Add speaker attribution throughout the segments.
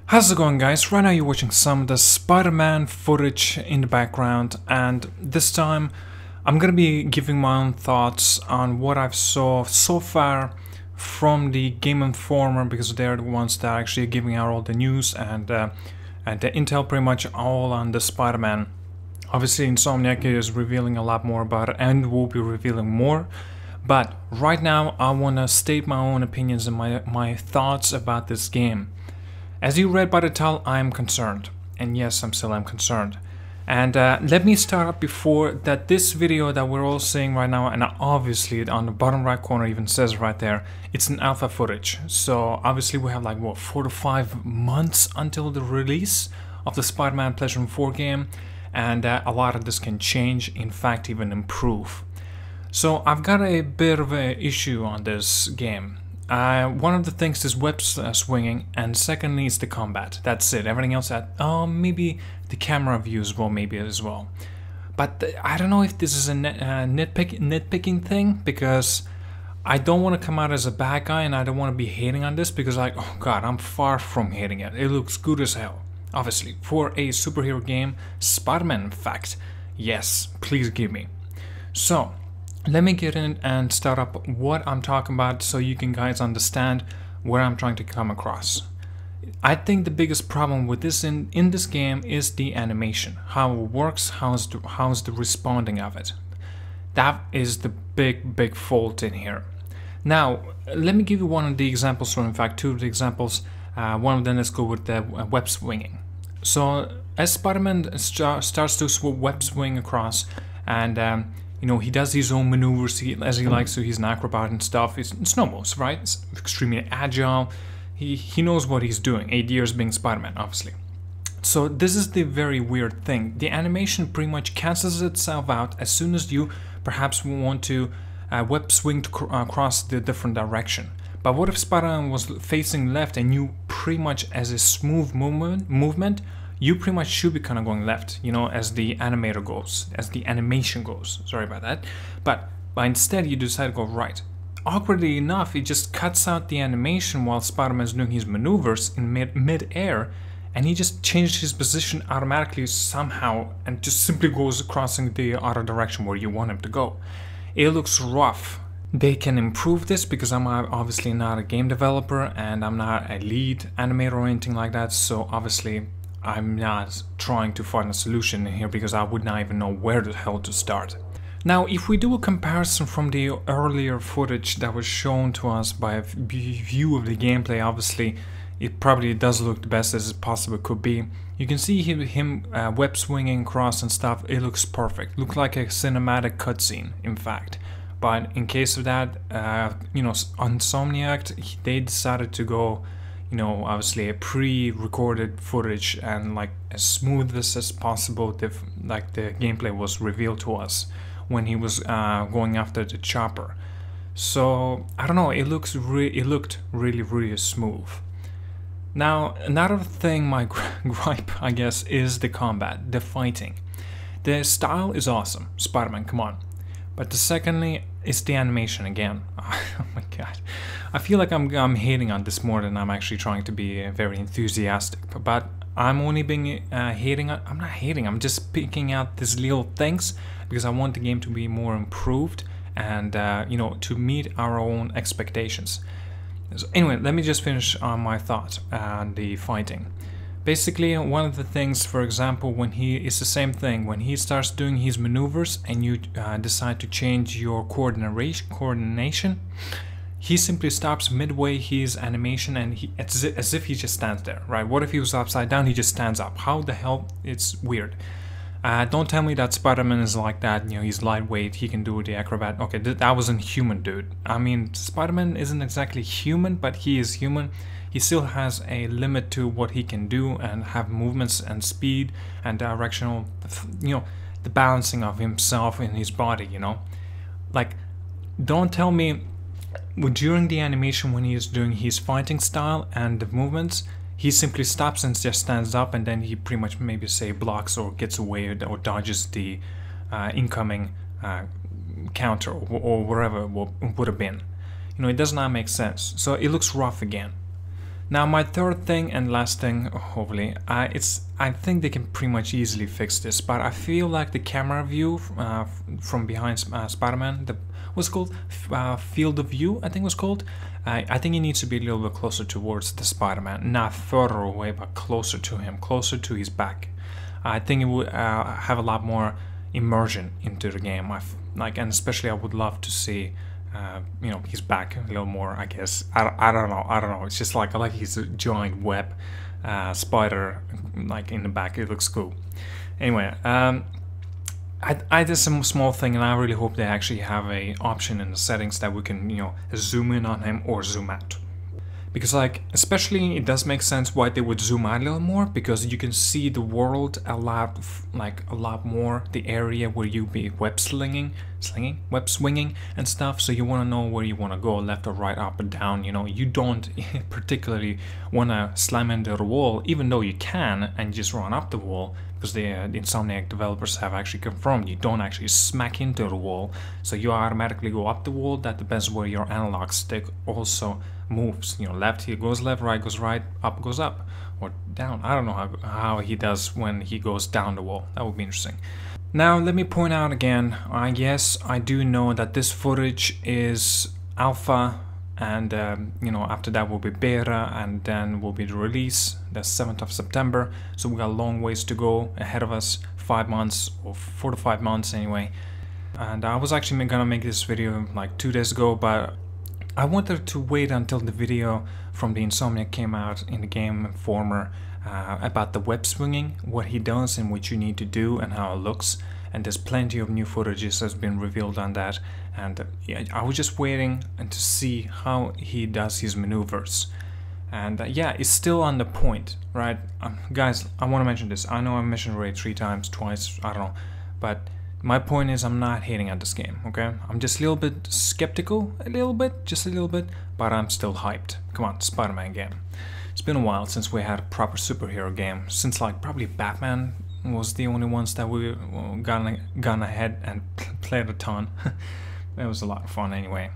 Speaker 1: How's it going, guys? Right now you're watching some of the Spider-Man footage in the background, and this time I'm gonna be giving my own thoughts on what I've saw so far from the Game Informer, because they're the ones that are actually giving out all the news and the intel pretty much all on the Spider-Man. Obviously Insomniac is revealing a lot more about it and will be revealing more, but right now I want to state my own opinions and my thoughts about this game. As you read by the title, I am concerned, and yes, I'm concerned. And let me start up before that this video that we're all seeing right now, and obviously on the bottom right corner even says right there, it's an alpha footage. So obviously we have like what, 4 to 5 months until the release of the Spider-Man PlayStation 4 game, and a lot of this can change, in fact even improve. So I've got a bit of an issue on this game. One of the things is web swinging, and secondly is the combat. That's it. Everything else, maybe the camera view as well, maybe as well. But I don't know if this is a nitpicking thing, because I don't want to come out as a bad guy, and I don't want to be hating on this, because like, oh god, I'm far from hating it. It looks good as hell. Obviously, for a superhero game, Spider-Man in fact, yes, please give me. So let me get in and start up what I'm talking about so you can guys understand where I'm trying to come across. I think the biggest problem with this in this game is the animation. How it works, how's the responding of it. That is the big fault in here. Now, let me give you one of the examples, or in fact two of the examples. One of them, let's go with the web swinging. So as Spider-Man starts to web swing across, and you know, he does his own maneuvers as he likes to. He's an acrobat and stuff. It's no most, right? It's extremely agile. He knows what he's doing. 8 years being Spider-Man, obviously. So this is the very weird thing. The animation pretty much cancels itself out as soon as you perhaps want to web swing to across the different direction. But what if Spider-Man was facing left and you pretty much, as a smooth movement, you pretty much should be kind of going left, you know, as the animator goes, as the animation goes. Sorry about that. But instead you decide to go right. Awkwardly enough, it just cuts out the animation while Spider-Man is doing his maneuvers in mid-air, and he just changed his position automatically somehow and just simply goes crossing the other direction where you want him to go. It looks rough. They can improve this, because I'm obviously not a game developer and I'm not a lead animator or anything like that, so obviously I'm not trying to find a solution in here, because I would not even know where the hell to start. Now, if we do a comparison from the earlier footage that was shown to us by a view of the gameplay, obviously it probably does look the best as it possibly could be. You can see him web swinging across and stuff. It looks perfect. Looks like a cinematic cutscene, in fact. But in case of that, you know, Insomniac, they decided to go, you know, obviously a pre-recorded footage and like as smooth as possible. Like the gameplay was revealed to us when he was going after the chopper. So I don't know. It looked really smooth. Now another thing, my gripe, I guess, is the combat, the fighting. The style is awesome. Spider-Man, come on. But the secondly, it's the animation again. Oh my god. I feel like I'm hating on this more than I'm actually trying to be very enthusiastic. But I'm only being hating on, I'm not hating, I'm just picking out these little things because I want the game to be more improved and you know, to meet our own expectations. So anyway, let me just finish on my thoughts on the fighting. Basically, one of the things, for example, when it's the same thing, when he starts doing his maneuvers and you decide to change your coordination, he simply stops midway his animation, and as if he just stands there, right? What if he was upside down? He just stands up. How the hell? It's weird. Don't tell me that Spider-Man is like that, you know, he's lightweight, he can do the acrobat. Okay, that wasn't human, dude. I mean, Spider-Man isn't exactly human, but he is human. He still has a limit to what he can do and have movements and speed and directional, you know, the balancing of himself in his body, you know. Like, don't tell me during the animation when he is doing his fighting style and the movements, he simply stops and just stands up, and then he pretty much maybe say blocks or gets away or dodges the incoming counter or whatever it would have been. You know, it does not make sense. So it looks rough again. Now my third thing and last thing, hopefully, I think they can pretty much easily fix this, but I feel like the camera view from behind Spider-Man, what's called field of view, I think it was called. I think it needs to be a little bit closer towards the Spider-Man, not further away, but closer to him, closer to his back. I think it would have a lot more immersion into the game. And especially I would love to see you know, his back a little more, I guess. I don't know. It's just like I like his giant web spider like in the back. It looks cool. Anyway, I did some small thing, and I really hope they actually have a option in the settings that we can, you know, zoom in on him or zoom out. Because, like, especially it does make sense why they would zoom out a little more, because you can see the world a lot more, the area where you be web swinging and stuff. So you want to know where you want to go, left or right, up or down. You know, you don't particularly want to slam into the wall, even though you can, and just run up the wall. Because the Insomniac developers have actually confirmed you don't actually smack into the wall, so you automatically go up the wall. That depends where your analog stick also moves. You know, left he goes left, right goes right, up goes up, or down. I don't know how he does when he goes down the wall. That would be interesting. Now let me point out again, yes, I do know that this footage is alpha, and you know, after that will be beta, and then will be the release the 7th of September. So we got a long ways to go ahead of us, 5 months or 4 to 5 months anyway. And I was actually gonna make this video like 2 days ago, but I wanted to wait until the video from the Insomniac came out in the Game Informer about the web swinging, what he does and what you need to do and how it looks. And there's plenty of new footages that's been revealed on that, and yeah, I was just waiting to see how he does his maneuvers. And yeah, it's still on the point, right? Guys, I want to mention this. I know I mentioned it 3 times, twice, I don't know, but my point is I'm not hating on this game, okay? I'm just a little bit skeptical, just a little bit, but I'm still hyped. Come on, Spider-Man game. It's been a while since we had a proper superhero game, since like probably Batman was the only ones that we gone ahead and played a ton. It was a lot of fun anyway.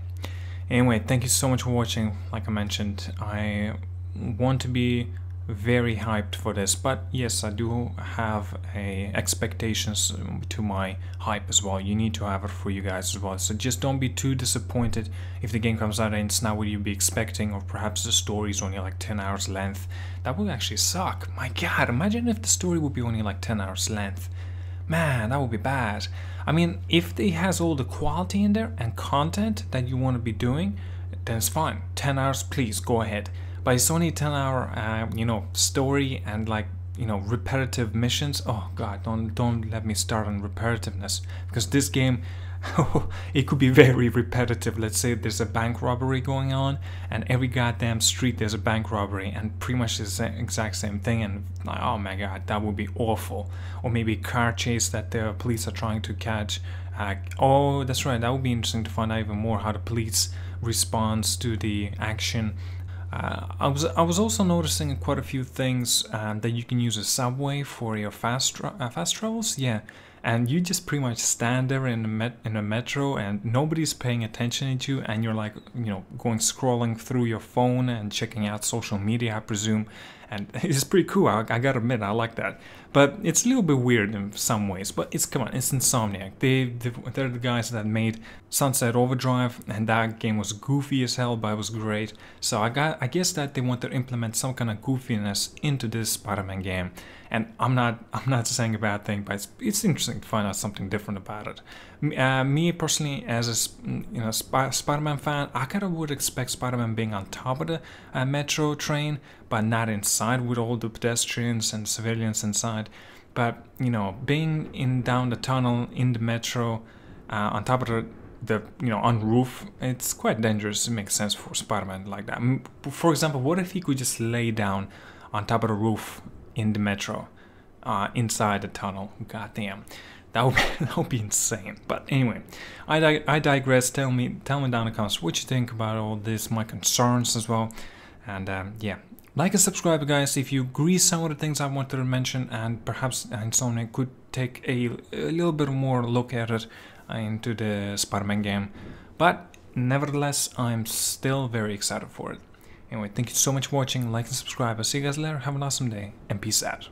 Speaker 1: Anyway, thank you so much for watching. Like I mentioned, I want to be very hyped for this, but yes, I do have expectations to my hype as well. You need to have it for you guys as well, so just don't be too disappointed if the game comes out and it's not what you'd be expecting, or perhaps the story is only like 10 hours length. That would actually suck. My god, imagine if the story would be only like 10 hours length. Man, that would be bad. I mean, if it has all the quality in there and content that you want to be doing, then it's fine. 10 hours, please go ahead. But it's only 10-hour, you know, story and like, you know, repetitive missions. Oh god, don't let me start on repetitiveness, because this game, it could be very repetitive. Let's say there's a bank robbery going on, and every goddamn street there's a bank robbery, and pretty much the exact same thing. And like, oh my god, that would be awful. Or maybe a car chase that the police are trying to catch. Oh, that's right. That would be interesting to find out even more how the police responds to the action. I was also noticing quite a few things that you can use a subway for your fast travels. Yeah, and you just pretty much stand there in a metro, and nobody's paying attention to you, and you're like, you know, scrolling through your phone and checking out social media, I presume. And it's pretty cool. I gotta admit, I like that. But it's a little bit weird in some ways. But come on, it's Insomniac. They're the guys that made Sunset Overdrive, and that game was goofy as hell, but it was great. So I guess that they want to implement some kind of goofiness into this Spider-Man game. And I'm not saying a bad thing, but it's interesting to find out something different about it. Me personally, as a Spider-Man fan, I kind of would expect Spider-Man being on top of the metro train, but not inside with all the pedestrians and civilians inside. But you know, being down the tunnel in the metro, on top of the on roof, it's quite dangerous. It makes sense for Spider-Man like that. For example, what if he could just lay down on top of the roof in the metro, inside the tunnel? God damn, that would be insane. But anyway, I digress. Tell me down in the comments what you think about all this, my concerns as well. And yeah, like and subscribe, guys, if you agree some of the things I wanted to mention, and perhaps Insomniac could take a little bit more look at it into the Spider-Man game. But nevertheless, I'm still very excited for it. Anyway, thank you so much for watching, like and subscribe. I'll see you guys later, have an awesome day, and peace out.